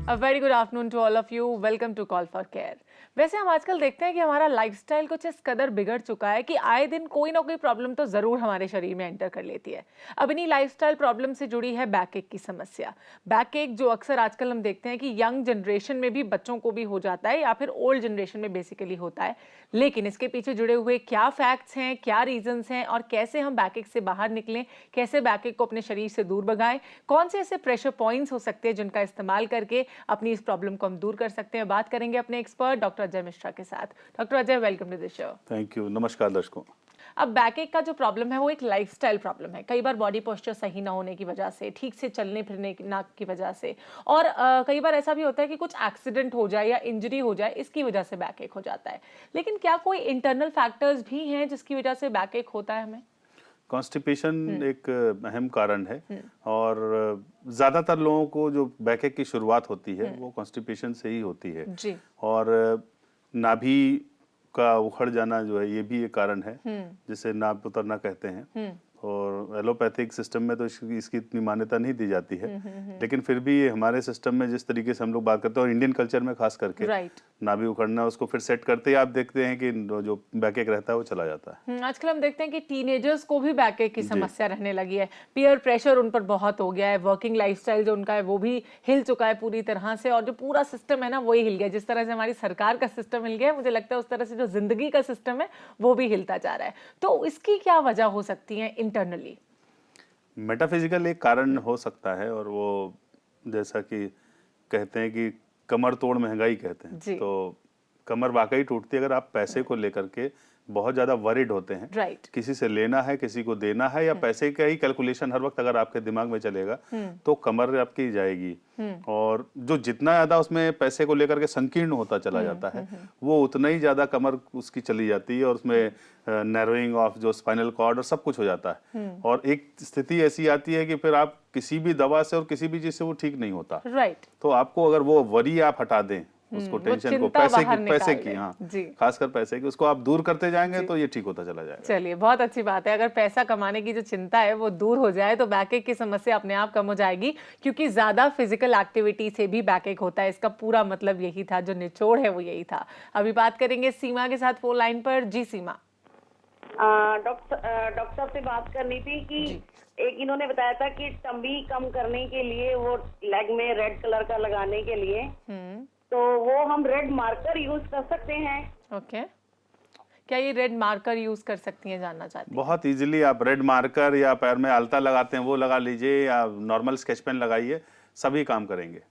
A very good afternoon to all of you. Welcome to Call for Care. वैसे हम आजकल देखते हैं कि हमारा लाइफस्टाइल कुछ इस कदर बिगड़ चुका है कि आए दिन कोई ना कोई प्रॉब्लम तो ज़रूर हमारे शरीर में एंटर कर लेती है। अब इन्हीं लाइफस्टाइल प्रॉब्लम से जुड़ी है बैक एक की समस्या। बैक एक जो अक्सर आजकल हम देखते हैं कि यंग जनरेशन में भी बच्चों को भी हो जाता है या फिर ओल्ड जनरेशन में बेसिकली होता है। लेकिन इसके पीछे जुड़े हुए क्या फैक्ट्स हैं, क्या रीजंस हैं और कैसे हम बैक एक से बाहर निकलें, कैसे बैक एक को अपने शरीर से दूर भगाएं, कौन से ऐसे प्रेशर पॉइंट्स हो सकते हैं जिनका इस्तेमाल करके अपनी इस प्रॉब्लम को हम दूर कर सकते हैं। बात करेंगे अपने एक्सपर्ट डॉक्टर अजय मिश्रा के साथ। Doctor Ajay, welcome to the show. Thank you. नमस्कार दर्शकों। अब बैक एक का जो प्रॉब्लम है वो एक लाइफस्टाइल प्रॉब्लम है। कई बार बॉडी पोस्चर सही ना होने की वजह से, ठीक से चलने फिरने ना की वजह से, और कई बार ऐसा भी होता है कि कुछ एक्सीडेंट हो जाए या इंजरी हो जाए, इसकी वजह से बैक एक हो जाता है। लेकिन क्या कोई इंटरनल फैक्टर्स भी हैं जिसकी वजह से बैक एक होता है हमें? कॉन्स्टिपेशन एक अहम कारण है और ज़्यादातर लोगों को जो बैकएक की शुरुआत होती है वो कॉन्स्टिपेशन से ही होती है जी। और नाभि का उखड़ जाना जो है ये भी एक कारण है जिसे नाभ उतरना कहते हैं। और एलोपैथिक सिस्टम में तो इसकी इतनी मान्यता नहीं दी जाती है, लेकिन फिर भी ये हमारे सिस्टम में जिस तरीके से हम लोग बात करते हैं और इंडियन कल्चर में खास करके नाभि उखड़ना, उसको फिर सेट करते ही आप देखते हैं कि जो बैकएक रहता है वो चला जाता है। आजकल हम देखते हैं कि टीनेजर्स को भी बैकएक की समस्या रहने लगी है। पीयर प्रेशर उन पर बहुत हो गया है, वर्किंग लाइफस्टाइल जो उनका है वो भी हिल चुका है पूरी तरह से, और जो पूरा सिस्टम है ना वही हिल गया। जिस तरह से हमारी सरकार का सिस्टम हिल गया है, मुझे लगता है उस तरह से जो जिंदगी का सिस्टम है वो भी हिलता जा रहा है। तो इसकी क्या वजह हो सकती है इंटरनली? मेटाफिजिकल एक कारण हो सकता है, और वो जैसा कि कहते हैं कि कमर तोड़ महंगाई कहते हैं, तो कमर वाकई टूटती है अगर आप पैसे को लेकर के बहुत ज्यादा वरिड होते हैं। किसी से लेना है, किसी को देना है, या पैसे का ही कैलकुलेशन हर वक्त अगर आपके दिमाग में चलेगा तो कमर आपकी जाएगी। और जो जितना ज्यादा उसमें पैसे को लेकर के संकीर्ण होता चला जाता है वो उतना ही ज्यादा कमर उसकी चली जाती है और उसमें नैरोइंग ऑफ जो स्पाइनल कॉर्ड और सब कुछ हो जाता है। और एक स्थिति ऐसी आती है कि फिर आप किसी भी दवा से और किसी भी चीज से वो ठीक नहीं होता। तो आपको अगर वो वरी आप हटा दें, उसको टेंशन को, पैसे की हाँ खासकर पैसे की, उसको आप दूर करते जाएंगे तो ये ठीक होता चला जाएगा। चलिए, बहुत अच्छी बात है। अगर पैसा कमाने की जो चिंता है वो दूर हो जाए तो बैकएक की समस्या अपने आप कम हो जाएगी, क्योंकि ज्यादा फिजिकल एक्टिविटी से भी बैकएक होता है। इसका पूरा मतलब यही था, जो निचोड़ है वो यही था। अभी बात करेंगे सीमा के साथ फोन लाइन पर। जी सीमा। डॉक्टर साहब से बात करनी थी कि एक इन्होंने बताया था कि टम्बी कम करने के लिए वो लेग में रेड कलर का लगाने के लिए, तो वो हम रेड मार्कर यूज कर सकते हैं? ओके। क्या ये रेड मार्कर यूज कर सकती हैं, जानना चाहती हैं? बहुत इजीली आप रेड मार्कर या पैर में आलता लगाते हैं वो लगा लीजिए, या नॉर्मल स्केच पेन लगाइए, सभी काम करेंगे।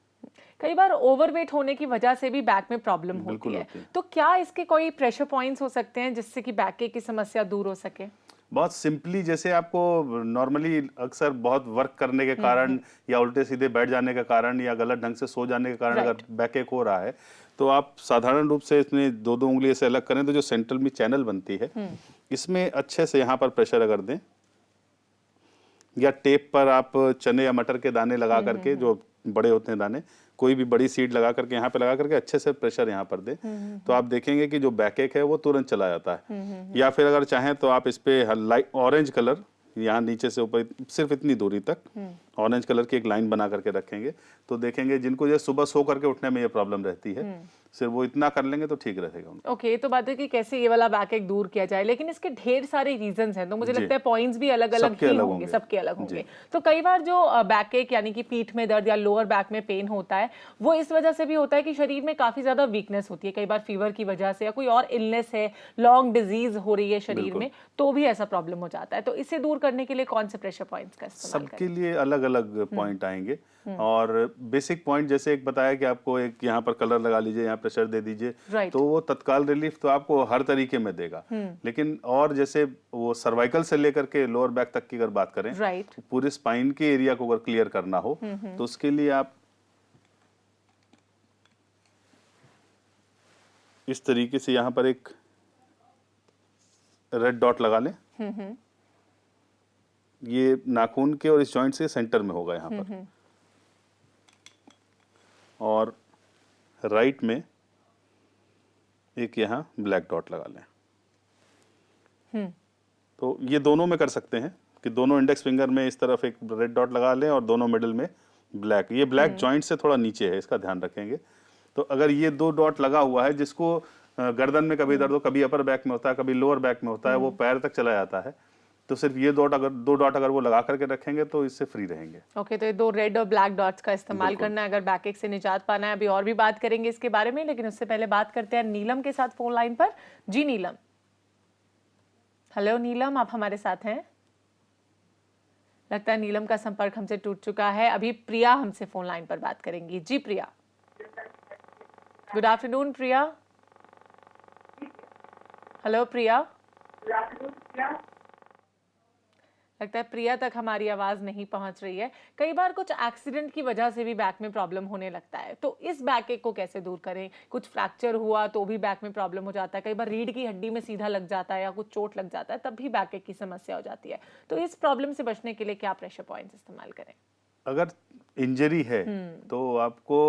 कई बार ओवरवेट होने की वजह से भी बैक में प्रॉब्लम होती है, तो क्या इसके कोई प्रेशर पॉइंट्स हो सकते हैं जिससे कि बैक की समस्या दूर हो सके? बहुत सिंपली, जैसे आपको नॉर्मली अक्सर बहुत वर्क करने के कारण या उल्टे सीधे बैठ जाने के कारण या गलत ढंग से सो जाने के कारण अगर बैकएक हो रहा है, तो आप साधारण रूप से इसमें दो उंगली से अलग करें तो जो सेंट्रल में चैनल बनती है इसमें अच्छे से यहाँ पर प्रेशर अगर दें, या टेप पर आप चने या मटर के दाने लगा करके, जो बड़े होते हैं दाने, कोई भी बड़ी सीड लगा करके यहाँ पे लगा करके अच्छे से प्रेशर यहाँ पर दे, तो आप देखेंगे कि जो बैकएक है वो तुरंत चला जाता है। या फिर अगर चाहें तो आप इस पे लाइट ऑरेंज कलर, यहाँ नीचे से ऊपर सिर्फ इतनी दूरी तक ऑरेंज कलर की एक लाइन बना करके रखेंगे, तो देखेंगे जिनको ये सुबह सो करके उठने में ये प्रॉब्लम रहती है, सिर्फ वो इतना कर लेंगे तो ठीक रहेगा उनको। ओके, तो बात है कि कैसे ये वाला बैकएक दूर किया जाए, लेकिन इसके ढेर सारे रीजंस हैं, तो मुझे लगता है पॉइंट्स भी अलग अलग ही होंगे, सबके अलग होंगे। तो कई बार जो बैकएक यानी कि पीठ में दर्द या लोअर बैक में पेन होता है, वो इस वजह से भी होता है कि शरीर में काफी ज्यादा वीकनेस होती है। कई बार फीवर की वजह से या कोई और इलनेस है, लॉन्ग डिजीज हो रही है शरीर में, तो भी ऐसा प्रॉब्लम हो जाता है। तो इसे दूर करने के लिए कौन से प्रेशर पॉइंट्स का इस्तेमाल करें? सबके लिए अलग अलग पॉइंट आएंगे, और बेसिक पॉइंट जैसे एक बताया कि आपको एक यहाँ पर कलर लगा लीजिए, यहाँ प्रेशर दे दीजिए, तो वो तत्काल रिलीफ तो आपको हर तरीके में देगा। लेकिन और जैसे वो सर्वाइकल से लेकर के लोअर बैक तक की अगर बात करें, पूरे स्पाइन के एरिया को अगर क्लियर करना हो तो उसके लिए आप इस तरीके से यहाँ पर एक रेड डॉट लगा लें। ये नाखून के और इस जॉइंट से सेंटर में होगा यहाँ पर, और राइट में एक यहाँ ब्लैक डॉट लगा लें। तो ये दोनों में कर सकते हैं कि दोनों इंडेक्स फिंगर में इस तरफ एक रेड डॉट लगा लें और दोनों मिडिल में ब्लैक, ये ब्लैक जॉइंट से थोड़ा नीचे है, इसका ध्यान रखेंगे। तो अगर ये 2 डॉट लगा हुआ है, जिसको गर्दन में कभी दर्द हो, कभी अपर बैक में होता है, कभी लोअर बैक में होता है, वो पैर तक चला जाता है, तो सिर्फ ये 2 डॉट अगर वो लगा करके रखेंगे तो इससे फ्री रहेंगे। ओके, तो ये 2 रेड और ब्लैक डॉट्स का इस्तेमाल करना है अगर बैक एक से निजात पाना है। अभी और भी बात करेंगे इसके बारे में, लेकिन उससे पहले बात करते हैं नीलम के साथ फोन लाइन पर। जी नीलम। हेलो नीलम, आप हमारे साथ हैं? लगता है नीलम का संपर्क हमसे टूट चुका है। अभी प्रिया हमसे फोन लाइन पर बात करेंगी। जी प्रिया। गुड आफ्टरनून प्रिया। हेलो प्रिया। लगता है प्रिया तक हमारी आवाज नहीं पहुंच रही है। कई बार कुछ एक्सीडेंट की वजह से भी बैक में प्रॉब्लम होने लगता है, तो इस बैक एक को कैसे दूर करें? कुछ फ्रैक्चर हुआ तो भी बैक में प्रॉब्लम हो जाता है, कई बार रीढ़ की हड्डी में सीधा लग जाता है या कुछ चोट लग जाता है, तब भी बैक एक की समस्या हो जाती है। तो इस प्रॉब्लम से बचने के लिए क्या प्रेशर पॉइंट्स इस्तेमाल करें? अगर इंजरी है तो आपको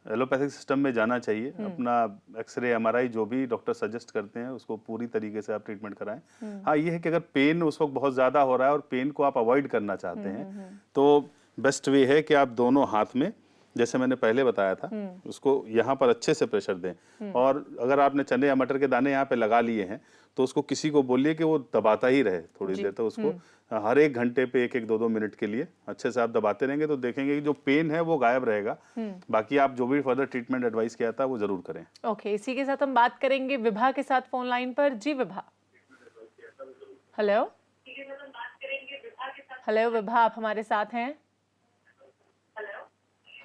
एलोपैथिक सिस्टम में जाना चाहिए। अपना एक्सरे, एमआरआई जो भी डॉक्टर सजेस्ट करते हैं उसको पूरी तरीके से आप ट्रीटमेंट कराएं। हाँ, ये है कि अगर पेन उस वक्त बहुत ज़्यादा हो रहा है और पेन को आप अवॉइड करना चाहते हैं तो बेस्ट वे है कि आप दोनों हाथ में, जैसे मैंने पहले बताया था, उसको यहाँ पर अच्छे से प्रेशर दें। और अगर आपने चने या मटर के दाने यहाँ पे लगा लिए हैं तो उसको किसी को बोलिए कि वो दबाता ही रहे थोड़ी देर तक, उसको हर 1 घंटे पे 1-1, 2-2 मिनट के लिए अच्छे से आप दबाते रहेंगे तो देखेंगे कि जो पेन है वो गायब रहेगा। बाकी आप जो भी फर्दर ट्रीटमेंट एडवाइस किया था वो जरूर करें। ओके, इसी के साथ हम बात करेंगे विभा के साथ फोन लाइन पर। जी विभा। हेलो। हेलो विभा, आप हमारे साथ हैं?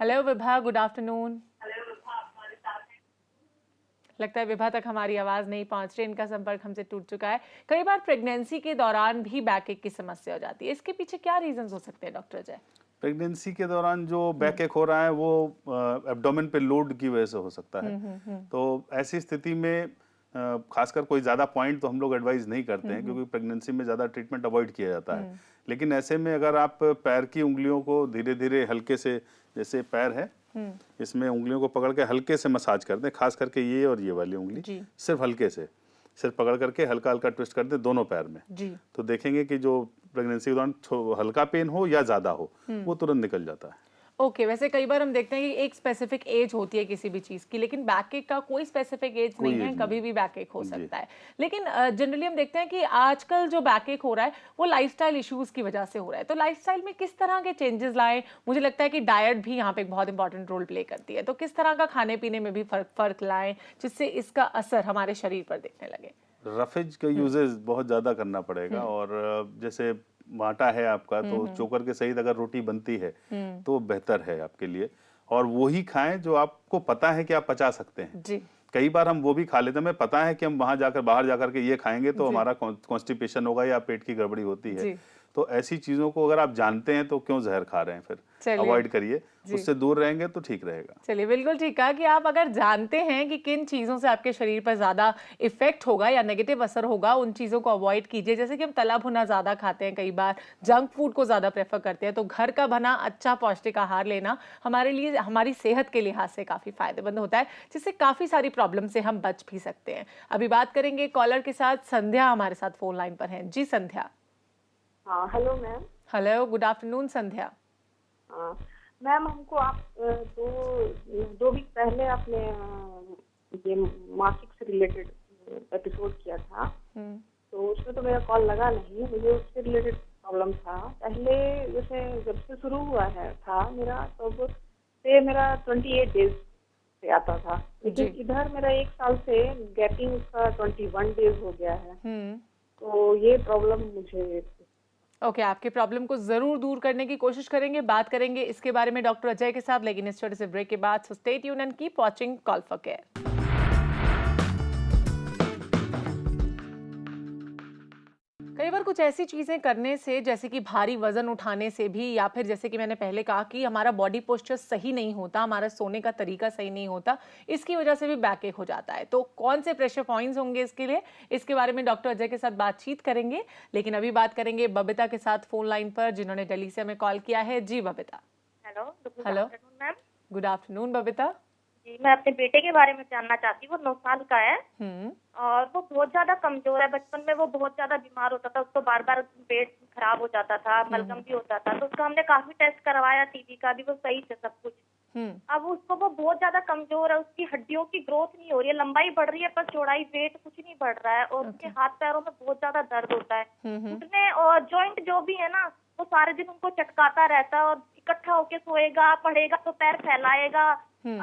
Hello Vibha, good afternoon. लगता है विभा तक हमारी आवाज नहीं पहुंच रही, इनका संपर्क हमसे टूट चुका है। कई बार प्रेगनेंसी के दौरान भी बैक एक की समस्या हो जाती है, इसके पीछे क्या रीजंस हो सकते हैं डॉक्टर जय? प्रेगनेंसी के दौरान जो बैक एक हो रहा है वो एब्डोमेन पे लोड की वजह से हो सकता है। तो ऐसी स्थिति में खासकर कोई ज़्यादा पॉइंट तो हम लोग एडवाइज नहीं करते हैं, क्योंकि प्रेगनेंसी में ज़्यादा ट्रीटमेंट अवॉइड किया जाता है। लेकिन ऐसे में अगर आप पैर की उंगलियों को धीरे धीरे हल्के से, जैसे पैर है इसमें उंगलियों को पकड़ के हल्के से मसाज कर दें, खास करके ये और ये वाली उंगली, सिर्फ हल्के से, सिर्फ पकड़ करके हल्का हल्का ट्विस्ट कर दें दोनों पैर में जी। तो देखेंगे कि जो प्रेगनेंसी के दौरान हल्का पेन हो या ज्यादा हो वो तुरंत निकल जाता है। ओके, वैसे कई बार हम देखते हैं कि एक स्पेसिफिक एज होती है किसी भी चीज की, लेकिन बैक एक का कोई स्पेसिफिक एज नहीं है, कभी भी बैक एक हो सकता है। लेकिन जनरली हम देखते हैं कि आजकल जो बैक एक हो रहा है वो लाइफस्टाइल इश्यूज की वजह से हो रहा है। तो लाइफस्टाइल में किस तरह के चेंजेस लाएं? मुझे लगता है कि डाइट भी यहाँ पे एक बहुत इंपॉर्टेंट रोल प्ले करती है, तो किस तरह का खाने पीने में भी फर्क लाएं जिससे इसका असर हमारे शरीर पर दिखने लगे? रफेज का यूजेस बहुत ज्यादा करना पड़ेगा, और जैसे आटा है आपका तो चोकर के सहित अगर रोटी बनती है तो बेहतर है आपके लिए, और वो ही खाएं जो आपको पता है कि आप पचा सकते हैं जी। कई बार हम वो भी खा लेते हैं, हमें पता है कि हम वहां जाकर, बाहर जाकर के ये खाएंगे तो हमारा कॉन्स्टिपेशन होगा या पेट की गड़बड़ी होती है। तो ऐसी चीजों को अगर आप जानते हैं तो क्यों जहर खा रहे हैं, फिर अवॉइड करिए, उससे दूर रहेंगे तो ठीक रहेगा। चलिए, बिल्कुल ठीक कहा कि आप अगर जानते हैं कि किन चीजों से आपके शरीर पर ज्यादा इफेक्ट होगा या नेगेटिव असर होगा, उन चीजों को अवॉइड कीजिए। जैसे कि हम तला भुना ज्यादा खाते हैं, कई बार जंक फूड को ज्यादा प्रेफर करते हैं, तो घर का बना अच्छा पौष्टिक आहार लेना हमारे लिए, हमारी सेहत के लिहाज से काफी फायदेमंद होता है, जिससे काफी सारी प्रॉब्लम से हम बच भी सकते हैं। अभी बात करेंगे कॉलर के साथ। संध्या हमारे साथ फोन लाइन पर है। जी संध्या। हाँ hello ma'am. Hello, good afternoon Sandhya. Ma'am, हमको आप दो वीक पहले आपने ये मासिक से रिलेटेड एपिसोड किया था, तो उसमें तो मेरा कॉल लगा नहीं, मुझे उससे रिलेटेड प्रॉब्लम था। पहले जैसे जब से शुरू हुआ है था मेरा, तब से मेरा 28 डेज से आता था, लेकिन इधर मेरा 1 साल से गैपिंग का 21 डेज हो गया है। तो ये प्रॉब्लम मुझे ओके, आपके प्रॉब्लम को जरूर दूर करने की कोशिश करेंगे, बात करेंगे इसके बारे में डॉक्टर अजय के साथ, लेकिन इस छोटे से ब्रेक के बाद। So stay tuned and keep watching call for care. कई बार कुछ ऐसी चीजें करने से, जैसे कि भारी वजन उठाने से भी, या फिर जैसे कि मैंने पहले कहा कि हमारा बॉडी पोस्चर सही नहीं होता, हमारा सोने का तरीका सही नहीं होता, इसकी वजह से भी बैक एक हो जाता है। तो कौन से प्रेशर पॉइंट्स होंगे इसके लिए, इसके बारे में डॉक्टर अजय के साथ बातचीत करेंगे। लेकिन अभी बात करेंगे बबीता के साथ फोन लाइन पर, जिन्होंने दिल्ली से हमें कॉल किया है। जी Babita. Hello. Hello ma'am. Good afternoon Babita. जी, मैं अपने बेटे के बारे में जानना चाहती हूँ। वो 9 साल का है और वो बहुत ज्यादा कमजोर है। बचपन में वो बहुत ज्यादा बीमार होता था, उसको बार बार पेट खराब हो जाता था, बलगम भी होता था। तो उसका हमने काफी टेस्ट करवाया, टीबी का भी, वो सही थे सब कुछ। अब उसको वो बहुत ज्यादा कमजोर है, उसकी हड्डियों की ग्रोथ नहीं हो रही है, लंबाई बढ़ रही है पर चौड़ाई वेट कुछ नहीं बढ़ रहा है और उसके हाथ पैरों में बहुत ज्यादा दर्द होता है। घुटने और जॉइंट जो भी है ना, वो सारे दिन उनको चटकाता रहता है और इकट्ठा होके सोएगा, पढ़ेगा तो पैर फैलाएगा,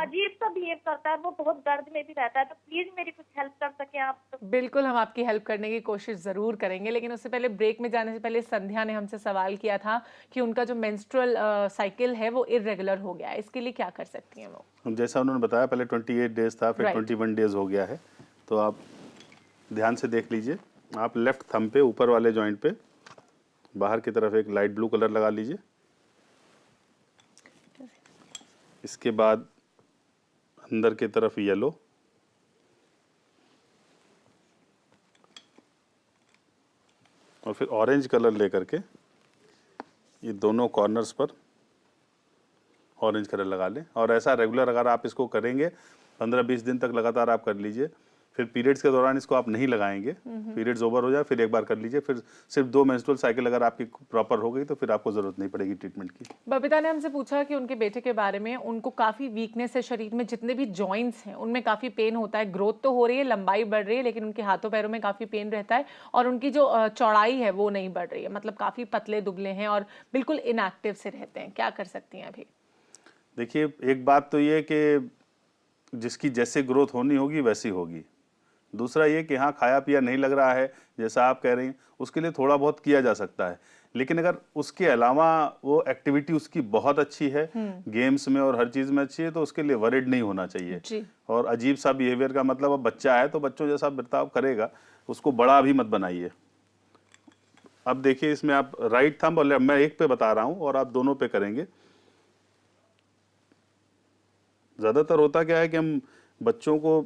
अजीब सा बिहेव करता है। वो बहुत दर्द में भी रहता है। तो प्लीज मेरी कुछ हेल्प कर सके आप तो। बिल्कुल, हम आपकी हेल्प करने की कोशिश ज़रूर करेंगे, लेकिन उससे पहले ब्रेक में जाने से पहले संध्या ने हमसे सवाल किया था कि उनका जो मेंस्ट्रुअल साइकिल है वो इर्रेगुलर हो गया है, इसके लिए क्या कर सकती हैं वो? जैसा उन्होंने बताया, पहले 28 डेज था, फिर 21 डेज हो गया है। तो आप ध्यान से देख लीजिए। आप लेफ्ट थंब पे ऊपर वाले जॉइंट पे बाहर की तरफ एक लाइट ब्लू कलर लगा लीजिए। इसके बाद अंदर की तरफ येलो, और फिर ऑरेंज कलर लेकर के ये दोनों कॉर्नर्स पर ऑरेंज कलर लगा लें। और ऐसा रेगुलर अगर आप इसको करेंगे 15-20 दिन तक लगातार आप कर लीजिए। फिर पीरियड्स के दौरान इसको आप नहीं लगाएंगे, पीरियड्स ओवर हो जाए फिर एक बार कर लीजिए। फिर सिर्फ 2 मेंस्ट्रुअल साइकिल अगर आपकी प्रॉपर हो गई तो फिर आपको जरूरत नहीं पड़ेगी ट्रीटमेंट की। बबीता ने हमसे पूछा कि उनके बेटे के बारे में, उनको काफ़ी वीकनेस है शरीर में, जितने भी जॉइंट्स हैं उनमें काफ़ी पेन होता है, ग्रोथ तो हो रही है, लंबाई बढ़ रही है, लेकिन उनके हाथों पैरों में काफ़ी पेन रहता है और उनकी जो चौड़ाई है वो नहीं बढ़ रही है, मतलब काफ़ी पतले दुबले हैं और बिल्कुल इनएक्टिव से रहते हैं। क्या कर सकती हैं अभी? देखिए, एक बात तो ये कि जिसकी जैसे ग्रोथ होनी होगी वैसी होगी। दूसरा ये कि हाँ, खाया पिया नहीं लग रहा है जैसा आप कह रही हैं, उसके लिए थोड़ा बहुत किया जा सकता है। लेकिन अगर उसके अलावा वो एक्टिविटी उसकी बहुत अच्छी है, गेम्स में और हर चीज़ में अच्छी है, तो उसके लिए वरिड नहीं होना चाहिए जी। और अजीब सा बिहेवियर का मतलब, अब बच्चा है तो बच्चों जैसा बर्ताव करेगा, उसको बड़ा भी मत बनाइए। अब देखिए, इसमें आप राइट थंब और मैं एक पे बता रहा हूँ और आप दोनों पे करेंगे। ज्यादातर होता क्या है कि हम बच्चों को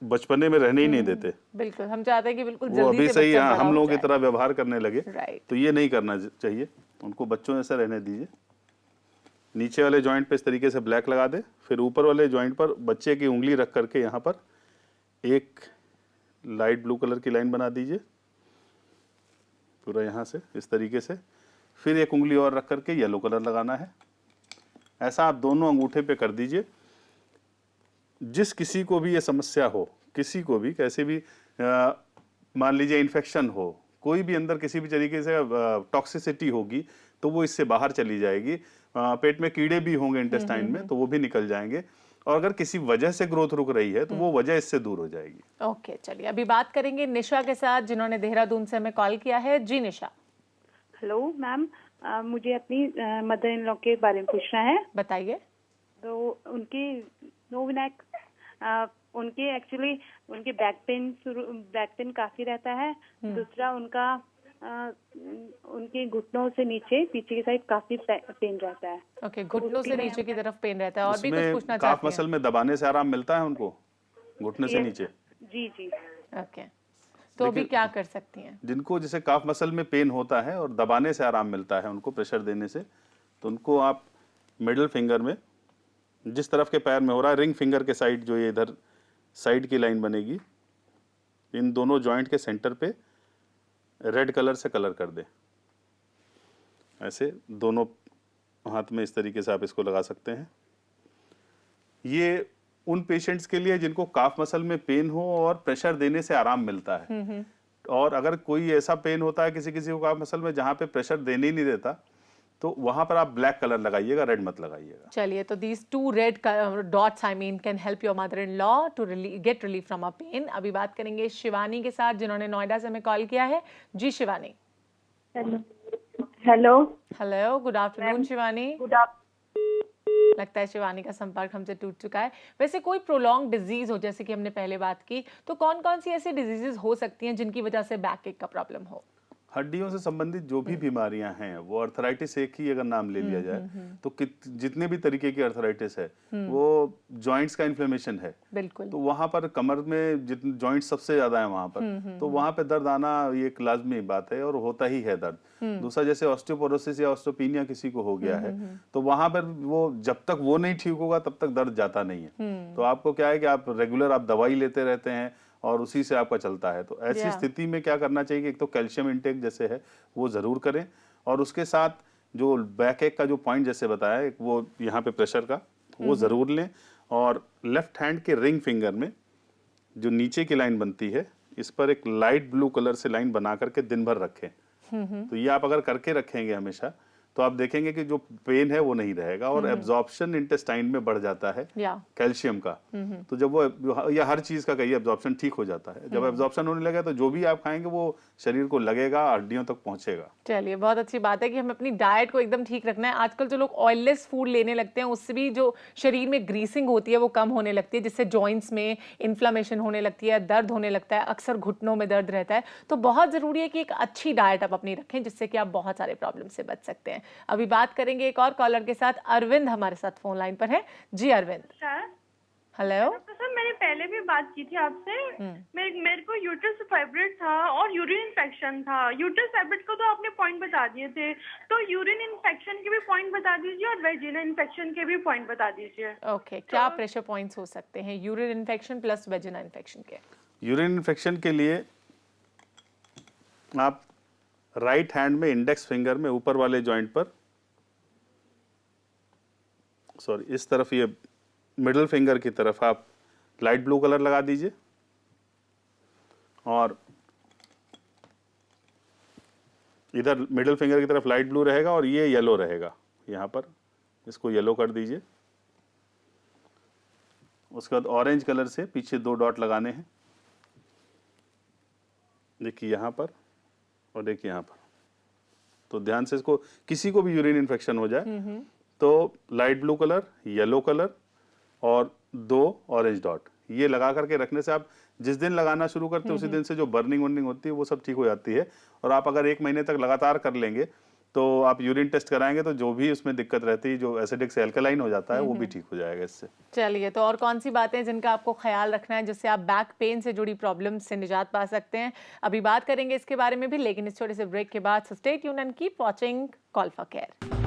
बचपने में रहने ही नहीं देते। बिल्कुल, हम चाहते हैं कि बिल्कुल वो जल्दी अभी से से ही बच्चा बड़ा हम हो लोगों की जाए। तरह व्यवहार करने लगे, राइट। तो ये नहीं करना चाहिए। उनको बच्चों जैसे रहने दीजिए। नीचे वाले जॉइंट पे इस तरीके से ब्लैक लगा दे, फिर ऊपर वाले जॉइंट पर बच्चे की उंगली रख करके यहाँ पर एक लाइट ब्लू कलर की लाइन बना दीजिए पूरा यहाँ से इस तरीके से। फिर एक उंगली और रख करके येलो कलर लगाना है। ऐसा आप दोनों अंगूठे पे कर दीजिए। जिस किसी को भी ये समस्या हो, किसी को भी कैसे भी, मान लीजिए इन्फेक्शन हो, कोई भी अंदर किसी भी तरीके से टॉक्सिसिटी होगी, तो वो इससे बाहर चली जाएगी। पेट में कीड़े भी होंगे इंटेस्टाइन में, तो वो भी निकल जाएंगे। और अगर किसी वजह से ग्रोथ रुक रही है तो वो वजह इससे दूर हो जाएगी। ओके, चलिए अभी बात करेंगे निशा के साथ, जिन्होंने देहरादून से हमें कॉल किया है। जी निशा। हेलो मैम, मुझे अपनी मदर इन लॉ के बारे में पूछना है। बताइए। तो उनकी नो नेक, उनके एक्चुअली उनके बैक पेन काफी रहता है। दूसरा उनका उनके घुटनों से नीचे पीछे की साइड काफी पेन रहता है। ओके, घुटनों से नीचे की तरफ पेन रहता है। और भी कुछ उसमें पूछना काफ चाहती हैं? मसल में दबाने से आराम मिलता है उनको, घुटने से नीचे। जी जी। ओके, तो अभी क्या कर सकती हैं? जिनको जैसे काफ मसल में पेन होता है और दबाने से आराम मिलता है उनको, प्रेशर देने से, तो उनको आप मिडिल फिंगर में, जिस तरफ के पैर में हो रहा है, रिंग फिंगर के साइड, जो ये इधर साइड की लाइन बनेगी, इन दोनों जॉइंट के सेंटर पे रेड कलर से कलर कर दे। ऐसे दोनों हाथ में इस तरीके से आप इसको लगा सकते हैं। ये उन पेशेंट्स के लिए जिनको काफ मसल में पेन हो और प्रेशर देने से आराम मिलता है। और अगर कोई ऐसा पेन होता है किसी किसी को काफ मसल में जहां पे प्रेशर देने ही नहीं देता, तो वहां पर आप ब्लैक कलर लगाइएगा, रेड मत लगाइएगा। चलिए, तो these 2 red dots I mean can help your mother-in-law to get relief from her pain। अभी बात करेंगे शिवानी के साथ, जिन्होंने नोएडा से हमें कॉल किया है। जी Shivani. Hello. Hello, good afternoon Shivani. Good लगता है शिवानी का संपर्क हमसे टूट चुका है। वैसे कोई प्रोलॉन्ग डिजीज हो, जैसे कि हमने पहले बात की, तो कौन कौन सी ऐसी डिजीजेस हो सकती हैं जिनकी वजह से बैक एक का प्रॉब्लम हो? हड्डियों से संबंधित जो भी बीमारियां हैं, वो अर्थराइटिस एक ही अगर नाम ले लिया जाए तो जितने भी तरीके की अर्थराइटिस है वो जॉइंट्स का इन्फ्लेमेशन है। बिल्कुल। तो वहां पर कमर में जितने जॉइंट्स सबसे ज्यादा है वहां पर, तो वहां पे दर्द आना ये एक लाजमी बात है और होता ही है दर्द। दूसरा, जैसे ऑस्टियोपोरोसिस या ऑस्टियोपीनिया किसी को हो गया है तो वहां पर वो जब तक वो नहीं ठीक होगा तब तक दर्द जाता नहीं है। तो आपको क्या है कि आप रेगुलर आप दवाई लेते रहते हैं और उसी से आपका चलता है। तो ऐसी स्थिति में क्या करना चाहिए कि एक तो कैल्शियम इंटेक जैसे है वो जरूर करें, और उसके साथ जो बैक एक का जो पॉइंट जैसे बताया, वो यहाँ पे प्रेशर का वो जरूर लें। और लेफ्ट हैंड के रिंग फिंगर में जो नीचे की लाइन बनती है, इस पर एक लाइट ब्लू कलर से लाइन बना करके दिन भर रखें। तो ये आप अगर करके रखेंगे हमेशा, तो आप देखेंगे कि जो पेन है वो नहीं रहेगा और एब्जॉर्प्शन इंटेस्टाइन में बढ़ जाता है कैल्शियम का। तो जब वो, या हर चीज का कहिए, एब्जॉर्प्शन ठीक हो जाता है। जब एब्जॉर्प्शन होने लगे तो जो भी आप खाएंगे वो शरीर को लगेगा, हड्डियों तक पहुंचेगा। चलिए, बहुत अच्छी बात है कि हमें अपनी डाइट को एकदम ठीक रखना है। आजकल जो लोग ऑयललेस फूड लेने लगते हैं, उससे भी जो शरीर में ग्रीसिंग होती है वो कम होने लगती है, जिससे जॉइंट्स में इन्फ्लेमेशन होने लगती है, दर्द होने लगता है, अक्सर घुटनों में दर्द रहता है। तो बहुत जरूरी है कि एक अच्छी डाइट आप अपनी रखें, जिससे कि आप बहुत सारे प्रॉब्लम से बच सकते हैं। अभी बात करेंगे एक और कॉलर के साथ। अरविंद हमारे साथ फोन लाइन पर है। जी अरविंद। सर, हेलो तो सर मैंने पहले भी बात की थी आपसे। मेरे को यूट्रस फाइब्रोइड था और यूरिन इन्फेक्शन था। यूट्रस फाइब्रोइड को तो आपने पॉइंट बता दिए थे, तो यूरिन इन्फेक्शन के भी पॉइंट बता दीजिए और वेजिना इन्फेक्शन के भी पॉइंट बता दीजिए। ओके, क्या प्रेशर पॉइंट्स हो सकते हैं urine infection plus vagina infection के? यूरिन इन्फेक्शन के लिए आप राइट हैंड में इंडेक्स फिंगर में ऊपर वाले जॉइंट पर, सॉरी इस तरफ, ये मिडिल फिंगर की तरफ आप लाइट ब्लू कलर लगा दीजिए और इधर मिडिल फिंगर की तरफ लाइट ब्लू रहेगा और ये येलो रहेगा। यहाँ पर इसको येलो कर दीजिए। उसके बाद ऑरेंज कलर से पीछे 2 डॉट लगाने हैं। देखिए यहाँ पर और देखिए यहाँ पर। तो ध्यान से इसको, किसी को भी यूरिन इन्फेक्शन हो जाए तो light blue colour, yellow colour और 2 ऑरेंज डॉट, ये लगा करके रखने से आप जिस दिन लगाना शुरू करते हैं उसी दिन से जो बर्निंग वर्निंग होती है वो सब ठीक हो जाती है। और आप अगर 1 महीने तक लगातार कर लेंगे तो आप यूरिन टेस्ट कराएंगे तो जो भी उसमें दिक्कत रहती है, जो एसिडिक से अल्कलाइन हो जाता है, वो भी ठीक हो जाएगा इससे। चलिए, तो और कौन सी बातें हैं जिनका आपको ख्याल रखना है, जिससे आप बैक पेन से जुड़ी प्रॉब्लम से निजात पा सकते हैं? अभी बात करेंगे इसके बारे में भी, लेकिन इस छोटे से ब्रेक के बाद। So stay tuned and keep watching call for care.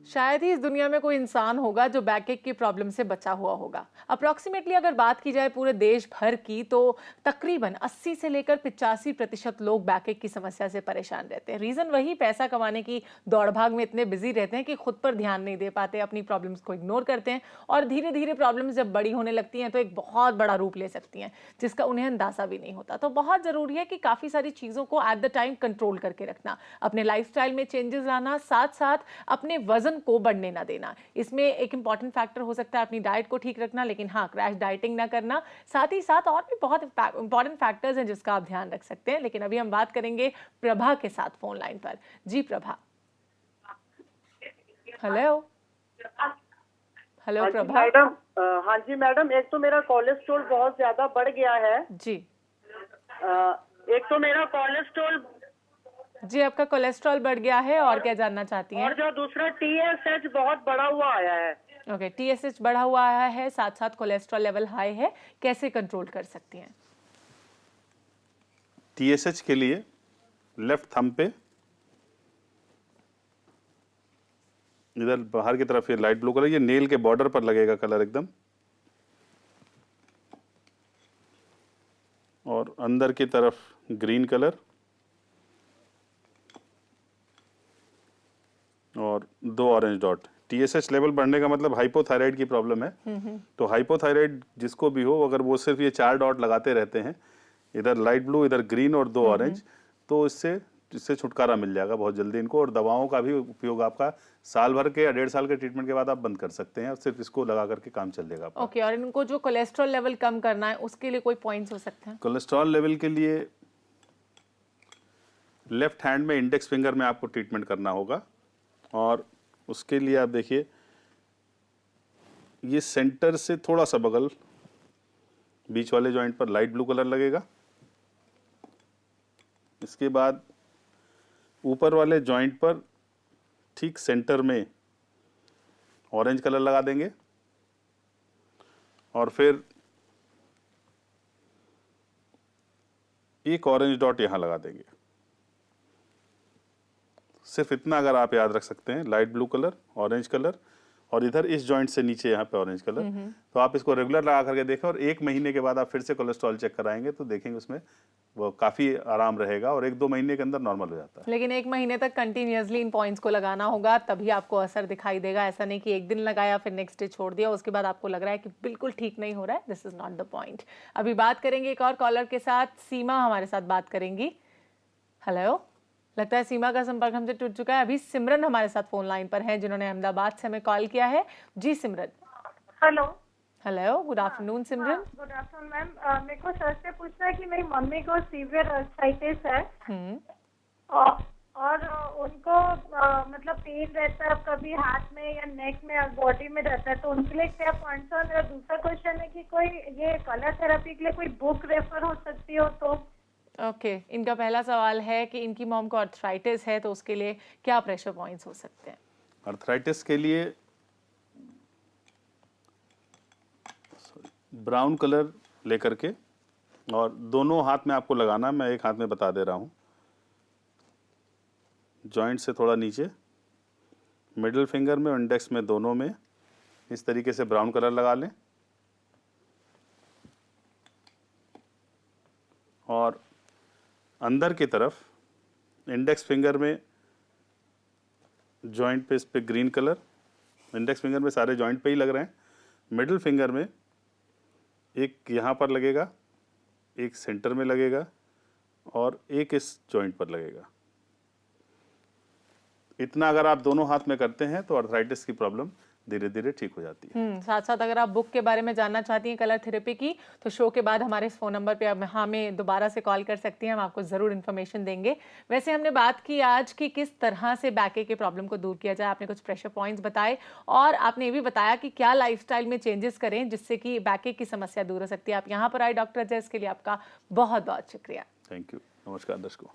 शायद ही इस दुनिया में कोई इंसान होगा जो बैकएक की प्रॉब्लम से बचा हुआ होगा। अप्रॉक्सीमेटली अगर बात की जाए पूरे देश भर की, तो तकरीबन 80 से लेकर 85% लोग बैकएक की समस्या से परेशान रहते हैं। रीज़न वही, पैसा कमाने की दौड़ भाग में इतने बिजी रहते हैं कि खुद पर ध्यान नहीं दे पाते, अपनी प्रॉब्लम्स को इग्नोर करते हैं और धीरे धीरे प्रॉब्लम्स जब बड़ी होने लगती हैं तो एक बहुत बड़ा रूप ले सकती हैं, जिसका उन्हें अंदाजा भी नहीं होता। तो बहुत ज़रूरी है कि काफ़ी सारी चीज़ों को एट द टाइम कंट्रोल करके रखना, अपने लाइफस्टाइल में चेंजेस लाना, साथ साथ अपने वजन को बढ़ने ना देना। इसमें एक इंपॉर्टेंट फैक्टर हो सकता है अपनी डाइट को ठीक रखना, लेकिन हाँ, क्रैश डाइटिंग ना करना। साथ ही साथ और भी बहुत इंपॉर्टेंट फैक्टर्स हैं जिसका आप ध्यान रख सकते हैं। लेकिन अभी हम बात करेंगे प्रभा के साथ फोन लाइन पर। जी Prabha. Hello hello Prabha. Madam, हाँ जी मैडम, एक तो मेरा कोलेस्ट्रॉल बहुत ज्यादा बढ़ गया है जी। एक तो मेरा कोलेस्ट्रॉल जी, आपका कोलेस्ट्रॉल बढ़ गया है, और क्या जानना चाहती हैं? और जो दूसरा TSH बहुत बढ़ा हुआ आया है। ओके, TSH बढ़ा हुआ आया है, साथ साथ कोलेस्ट्रॉल लेवल हाई है, कैसे कंट्रोल कर सकती हैं? TSH के लिए लेफ्ट थंब पे इधर बाहर की तरफ ये लाइट ब्लू कलर, ये नेल के बॉर्डर पर लगेगा कलर एकदम, और अंदर की तरफ ग्रीन कलर और 2 ऑरेंज डॉट। TSH लेवल बढ़ने का मतलब हाइपोथायराइड की प्रॉब्लम है। तो हाइपोथायराइड जिसको भी हो, अगर वो सिर्फ ये 4 डॉट लगाते रहते हैं, इधर लाइट ब्लू, इधर ग्रीन और 2 ऑरेंज, तो इससे छुटकारा मिल जाएगा बहुत जल्दी इनको। और दवाओं का भी उपयोग आपका साल भर के या 1.5 साल के ट्रीटमेंट के बाद आप बंद कर सकते हैं और सिर्फ इसको लगा करके काम चल जाएगा आपका। ओके, और इनको जो कोलेस्ट्रॉल लेवल कम करना है उसके लिए कोई पॉइंट्स हो सकते हैं? कोलेस्ट्रॉल लेवल के लिए लेफ्ट हैंड में इंडेक्स फिंगर में आपको ट्रीटमेंट करना होगा, और उसके लिए आप देखिए ये सेंटर से थोड़ा सा बगल बीच वाले जॉइंट पर लाइट ब्लू कलर लगेगा। इसके बाद ऊपर वाले जॉइंट पर ठीक सेंटर में ऑरेंज कलर लगा देंगे और फिर एक ऑरेंज डॉट यहां लगा देंगे। सिर्फ इतना अगर आप याद रख सकते हैं, light blue colour, orange colour और इधर इस जॉइंट से नीचे यहाँ पे ऑरेंज कलर। तो आप इसको रेगुलर लगा करके देखें और 1 महीने के बाद आप फिर से कोलेस्ट्रॉल चेक कराएंगे तो देखेंगे उसमें वो काफी आराम रहेगा और 1-2 महीने के अंदर नॉर्मल हो जाता है। लेकिन 1 महीने तक कंटिन्यूअसली इन पॉइंट्स को लगाना होगा, तभी आपको असर दिखाई देगा। ऐसा नहीं कि एक दिन लगाया फिर नेक्स्ट डे छोड़ दिया, उसके बाद आपको लग रहा है कि बिल्कुल ठीक नहीं हो रहा है। This is not the point. अभी बात करेंगे एक और कॉलर के साथ। सीमा हमारे साथ बात करेंगी। हेलो, लगता है सीमा का संपर्क हमसे टूट चुका है। अभी सिमरन हमारे साथ फोन लाइन पर है, जिन्होंने अहमदाबाद से हमें कॉल किया है। जी Simran. Hello. Hello, good afternoon Simran. Good afternoon ma'am. मेरे को सर से पूछना है कि मेरी मम्मी को सीवियर आर्थराइटिस है और उनको मतलब पेन रहता है कभी हाथ में या नेक में या बॉडी में रहता है, तो उनके लिए क्या पॉइंट्स। और मेरा दूसरा क्वेश्चन है कि कोई ये कलर थेरेपी के लिए कोई बुक रेफर हो सकती हो तो। ओके, इनका पहला सवाल है कि इनकी मॉम को आर्थराइटिस है तो उसके लिए क्या प्रेशर पॉइंट्स हो सकते हैं। आर्थराइटिस के लिए ब्राउन कलर लेकर के और दोनों हाथ में आपको लगाना, मैं एक हाथ में बता दे रहा हूँ। जॉइंट से थोड़ा नीचे, मिडिल फिंगर में और इंडेक्स में, दोनों में इस तरीके से ब्राउन कलर लगा लें और अंदर की तरफ इंडेक्स फिंगर में जॉइंट पे इस पे ग्रीन कलर, इंडेक्स फिंगर में सारे जॉइंट पे ही लग रहे हैं। मिडिल फिंगर में एक यहाँ पर लगेगा, एक सेंटर में लगेगा और एक इस जॉइंट पर लगेगा। इतना अगर आप दोनों हाथ में करते हैं तो आर्थराइटिस की प्रॉब्लम धीरे धीरे ठीक हो जाती है। साथ साथ अगर आप बुक के बारे में जानना चाहती हैं कलर थेरेपी की, तो शो के बाद हमारे इस फोन नंबर पे आप हमें दोबारा से कॉल कर सकती हैं, हम आपको जरूर इन्फॉर्मेशन देंगे। वैसे हमने बात की आज की किस तरह से बैक के प्रॉब्लम को दूर किया जाए। आपने कुछ प्रेशर पॉइंट्स बताए और आपने ये भी बताया कि क्या लाइफस्टाइल में चेंजेस करें जिससे कि बैक की समस्या दूर हो सकती है। आप यहाँ पर आए डॉक्टर अजय, इसके लिए आपका बहुत बहुत शुक्रिया। Thank you. नमस्कार दर्शकों।